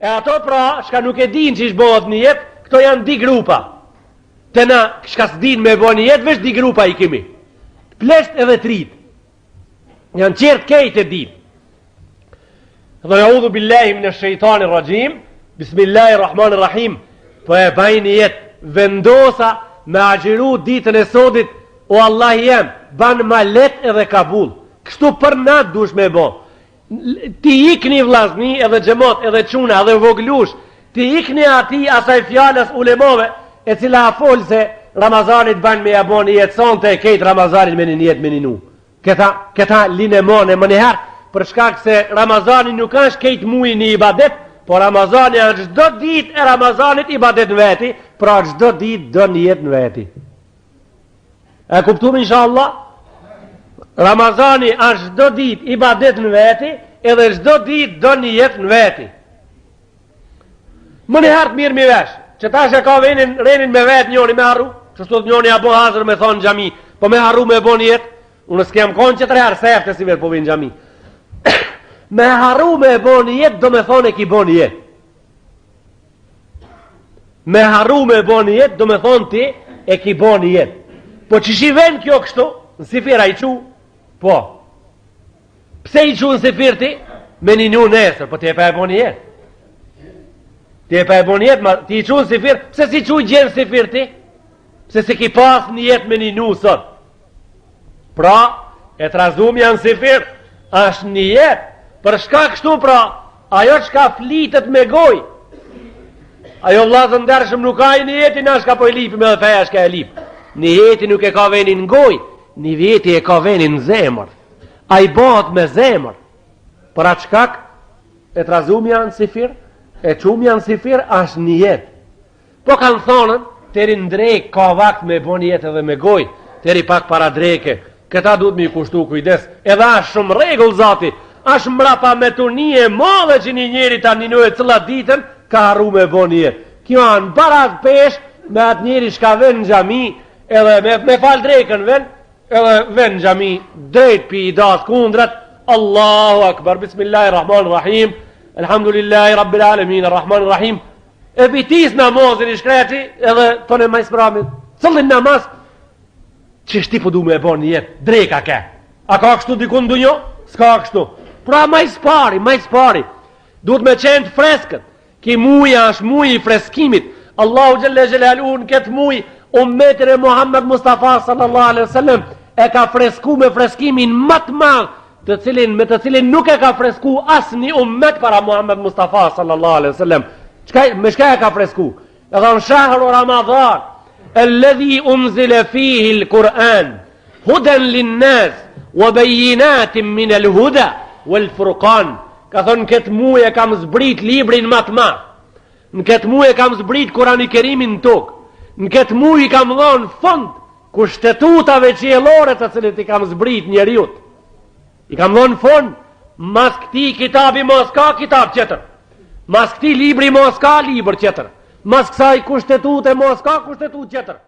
E ato pra, shka nuk e din që ishbohet një jetë, këto janë di grupa. Të na, shka s'din me bo një jetë, vesh di grupa i kemi. Plesht edhe trit. Janë qertë kejt e din. Dhe në udhu billahi në shëjtani rajim, bismillahirrahmanirrahim, po e bajnë një jetë, vendosa me agjeru ditën e sodit, o Allah jem, banë ma let edhe kabul. Kështu për natë dush me bo. Ti ikni vllazni edhe xhamat edhe çuna edhe voglush, ti ikni ati asaj fjalës ulemove e cila fol se Ramazanit ban me jabon i jetë sonte e kejt Ramazanit me një jetë me një nu. Këta linemone më njëherë për shkak se Ramazani nuk është kejt muj një ibadet, po Ramazani është çdo ditë e Ramazanit ibadet në veti, pra çdo ditë do një jetë në veti. E kuptuam inshallah? Ramazani është çdo ditë ibadet në veti, edhe çdo ditë do një jetë në veti. Më një hartë mirë mi vesh, që tash e ka renin me vetë njoni me harru, që shtu të njoni a bo hazër me thonë gjami, po me harru me bo një jetë, unë s'kem konë që 3 herë sefte si vetë po vinë gjami. Me harru me bo një jetë, do me thonë e ki bo një jetë. Me harru me bo një jetë, do me thonë ti e ki bo një jetë. Po që shi ven kjo kështu, në sifira i qu, po. Pse i qu në sifir ti? Me një një nesër, po ti e pa e bo një jetë. Ti e pa e bo një jetë, ti i qu në sifir, pse si qu i gjenë sifir ti? Pse si ki pas një jetë me një një sot. Pra, e trazum janë sifir, është një jetë, për shka kështu pra, ajo shka flitet me goj. Ajo vlazën dërshëm nuk ka i një jeti, na shka po i lipi me dhe feja shka e lip. Një jeti nuk e ka venin në goj, një jeti e ka venin në zemër. A i bëhet me zemër. Për atë shkak, e trazum janë sifir, e qumë janë sifir, është një jetë. Po kanë thonën, teri në drejk, ka vakt me bo një jetë edhe me goj, teri pak para dreke, këta duhet me i kushtu kujdes, edhe është shumë regull zati, është mrapa me tunije madhe që një njeri ta një nëjë cëllat ditën, ka arru me bo një jetë. Kjo anë barat pesh, me atë njeri shka ven në gjami, edhe me fal drejkën ven, edhe ven në gjami, drejt pi i das kundrat, Allahu akbar, bismillahirrahmanirrahim, alhamdulillahi rabbil alamin, arrahmanirrahim, e bitis namazin i shkreti, edhe tonë e majsëpramit, cëllin namaz, që shti po du me e bon një jetë, drejka ke. A ka kështu dikun du njo? S'ka kështu. Pra majsëpari, duhet me qenë freskët, ki muja është muj i freskimit, Allahu gjelle gjelalu në këtë muj, ummetin e Muhammed Mustafa sallallahu alaihi wasallam e ka fresku me freskimin më të madh, me të cilin nuk e ka fresku asnjë ummet para Muhammed Mustafa sallallahu alaihi wasallam. Me shka e ka fresku? E thonë shahru Ramadhan, alladhi unzila fihi al-Quran, hudan lin-nas wa bayyinatin min al-huda wal-furqan. Ka thonë këtë muaj e kam zbrit librin më të madh. Në këtë muaj e kam zbrit Kurani Kerimin në tokë. Në këtë muaj i kam dhënë fond kushtetutave qiellore të cilët i kam zbrit njeriut. I kam dhënë fond, mas këtij kitabi mos ka kitab tjetër. Mas këtij libri mos ka libër tjetër. Mas kësaj kushtetute mos ka kushtetut tjetër.